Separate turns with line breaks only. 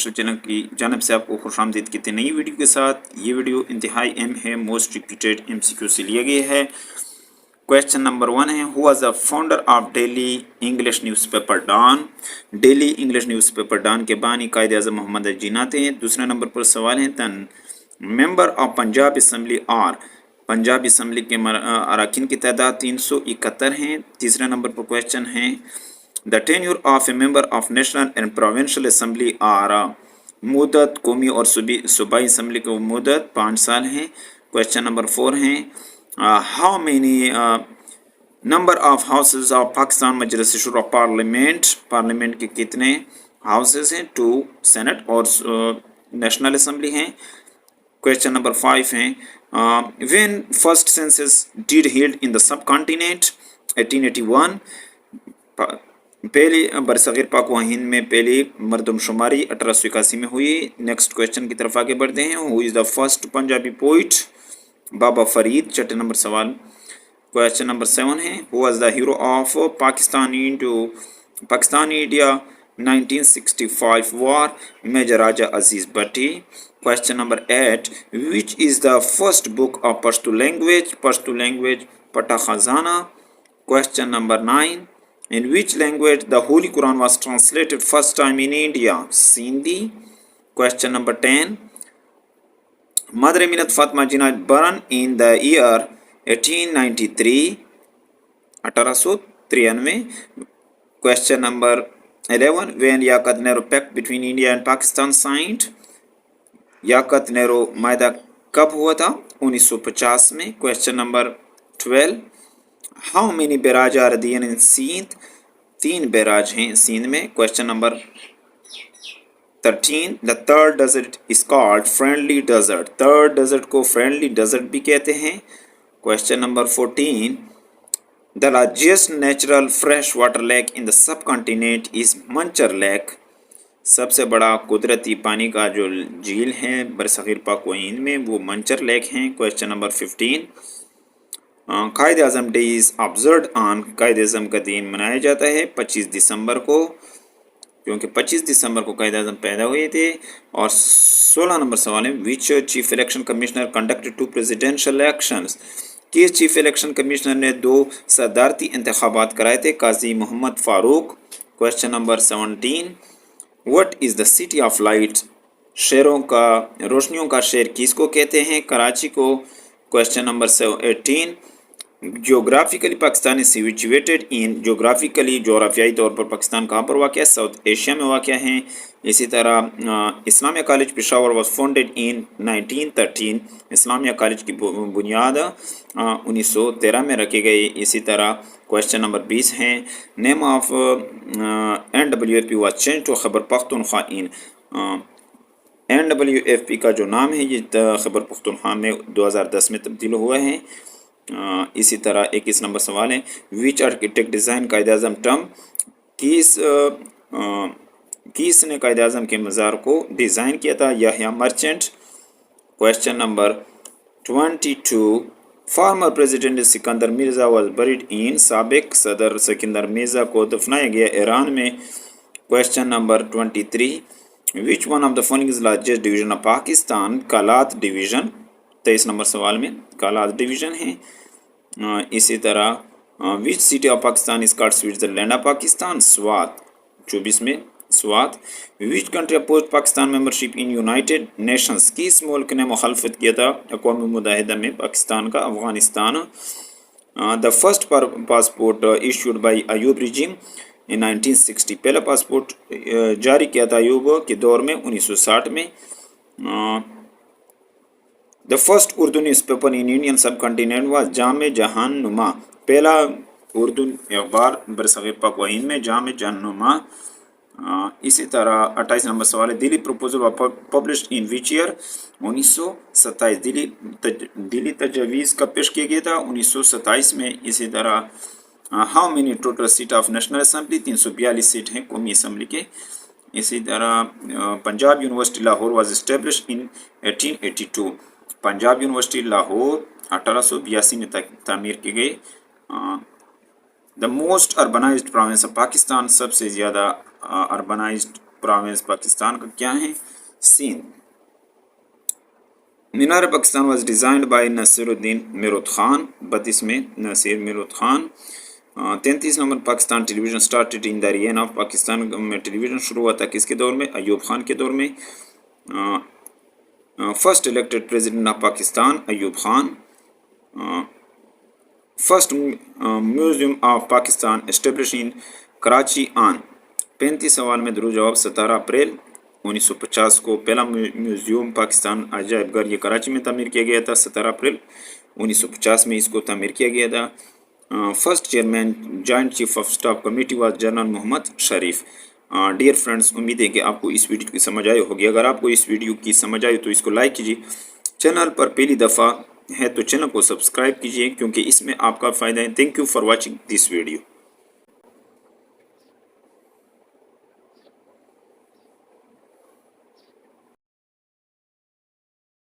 Channel की जानब से आपको खुशामदीद कहते हैं नई वीडियो के साथ। ये वीडियो इंतहाई अहम है, मोस्ट रिपीटेड MCQ से लिया गया है। क्वेश्चन नंबर 1 है, who was the founder of daily English newspaper Dawn. Daily English newspaper Dawn के बानी कायद आज़म मोहम्मद जिन्ना थे। दूसरे नंबर पर सवाल है, तन मेंबर ऑफ पंजाब असम्बली और पंजाब असम्बली के अरकान की तादाद 371 हैं। तीसरे नंबर पर क्वेश्चन है, the tenure of A member of national and provincial assembly और मुद्दत कौमी और सूबाई असम्बली की मुद्दत 5 साल है। क्वेश्चन नंबर 4 है, how many number of houses of Pakistan Majlis Shura parliament. Parliament के कितने हाउसेज हैं? 2 सेनेट और नेशनल असम्बली हैं। क्वेश्चन नंबर 5 है, when first census did held in the subcontinent. 1881 पहली बरसगीर पाक व हिंद में पहली मरदमशुमारी 1881 में हुई। नेक्स्ट क्वेश्चन की तरफ आगे बढ़ते हैं, who is the first Punjabi poet. Baba Farid. छठे नंबर सवाल। क्वेश्चन नंबर 7 है, who was the hero of Pakistan India 1965 war. Major Raja Aziz Bhatti. Question number 8, which is the first book of Pashto language. Pashto language Patta Khazana. Question number 9, in which language the Holy Quran was translated first time in India? Sindhi. Question number 10, Mother Minat Fatma Jinnah born in the year 1893. 1893. Question number 11, when Yakat Nehru Pact between India and Pakistan signed. Liaquat Nehru मायदा कब हुआ था? 1950 में। Question number 12, how many barrage are there in Sindh. 3 barrage हैं सिंध में। Question number 13, the third desert is called friendly desert. Third desert को friendly desert भी कहते हैं। Question number 14, the largest natural fresh water lake in the subcontinent is Manchar lake. सबसे बड़ा कुदरती पानी का जो झील है बरसगीर पाक व हिंद में वो मंचर लेक हैं। Question number 15, Quaid Azam day is observe on. Quaid Azam का दिन मनाया जाता है 25 दिसंबर को, क्योंकि 25 दिसंबर को कायद आज़म पैदा हुए थे। और 16 नंबर सवाल है, which chief election commissioner conducted 2 presidential elections. किस चीफ इलेक्शन कमिश्नर ने 2 सदारती इंतखाबात कराए थे? Qazi Mohammad Farooq. Question number 17, what is the city of light. शहरों का रोशनियों का शहर किसको कहते हैं? कराची को। Question number 18, geographically Pakistan is situated in. Geographically जोग्राफियाई तौर पर पाकिस्तान कहाँ पर वाक़ है? साउथ एशिया में वाक़ है। इसी तरह Islamia college Peshawar was founded in 1913। Islamia college की बुनियाद 1913 में रखी गई। इसी तरह क्वेश्चन नंबर 20 है, name of NWFP was change to Khyber Pakhtunkhwa in. NWFP का जो नाम है ये खैबर पख्तूनख्वा में 2010 में तब्दील हुआ है। इसी तरह 21 नंबर सवाल है, which architect design Quaid Azam टर्म। किसने कायद आज़म के मज़ार को डिज़ाइन किया था? Yahya Merchant. Question number 22, former president Sikandar Mirza was buried in. साबिक सदर सिकंदर मिर्ज़ा को दफनाया गया ईरान में। Question number 23, which one of the following is largest division of Pakistan. Kalat division. 23 नंबर सवाल में कालात डिवीज़न है। इसी तरह which city of Pakistan is called Switzerland of Pakistan. Swat. 24 में Swat. Which country oppose Pakistan membership in United Nations. किस मुल्क ने मुखालफत किया था अक़वाम मुत्तहिदा में पाकिस्तान का? Afghanistan. The first passport issued by Ayub regime in 1960। पहला पासपोर्ट जारी किया था अयूब के दौर में 1960 में। The first Urdu newspaper in Indian सब कॉन्टिनेंट वाज जाम जहान नुमा। पहला उर्दू अखबार बरसगीर पाक व हिंद में जाम जहान नुमा। इसी तरह 28 नंबर सवाल है, Delhi proposal published in which year. 1927। Delhi तजवीज़ कब पेश किया गया था? 1927 में। इसी तरह how many total seat of national assembly. 342 seat हैं कौमी असम्बली के। इसी तरह Punjab university Lahore was established in 1882। Punjab university Lahore 1882 में तामीर की गई। The most urbanised province of Pakistan. सबसे ज़्यादा अर्बनाइज्ड پروونس پاکستان کا کیا ہے؟ Sindh. Minar Pakistan was designed by Nasir uddin Murat Khan, 32 میں نصیر میروت خان۔ 33 نمبر، Pakistan television started in the rain of Pakistan میں ٹیلی ویژن شروع ہوا تھا کس کے دور میں؟ ایوب خان کے دور میں۔ First elected president of Pakistan Ayub Khan. First museum of Pakistan establish in Karachi on. 35 سوال میں درو جواب 17 اپریل 1950 کو پہلا میوزیم پاکستان عجائب گھر یہ کراچی میں تعمیر کیا گیا تھا، 17 اپریل 1950 میں اس کو تعمیر کیا گیا تھا۔ First chairman joint chief of staff committee was general Muhammad Sharif. Dear friends, امید ہے کہ آپ کو اس ویڈیو کی سمجھ آئی ہوگی۔ اگر آپ کو اس ویڈیو کی سمجھ آئی تو اس کو لائک کیجیے، چینل پر پہلی دفعہ ہے تو چینل کو سبسکرائب کیجیے کیونکہ اس میں آپ کا فائدہ ہے۔ Thank you for watching this video.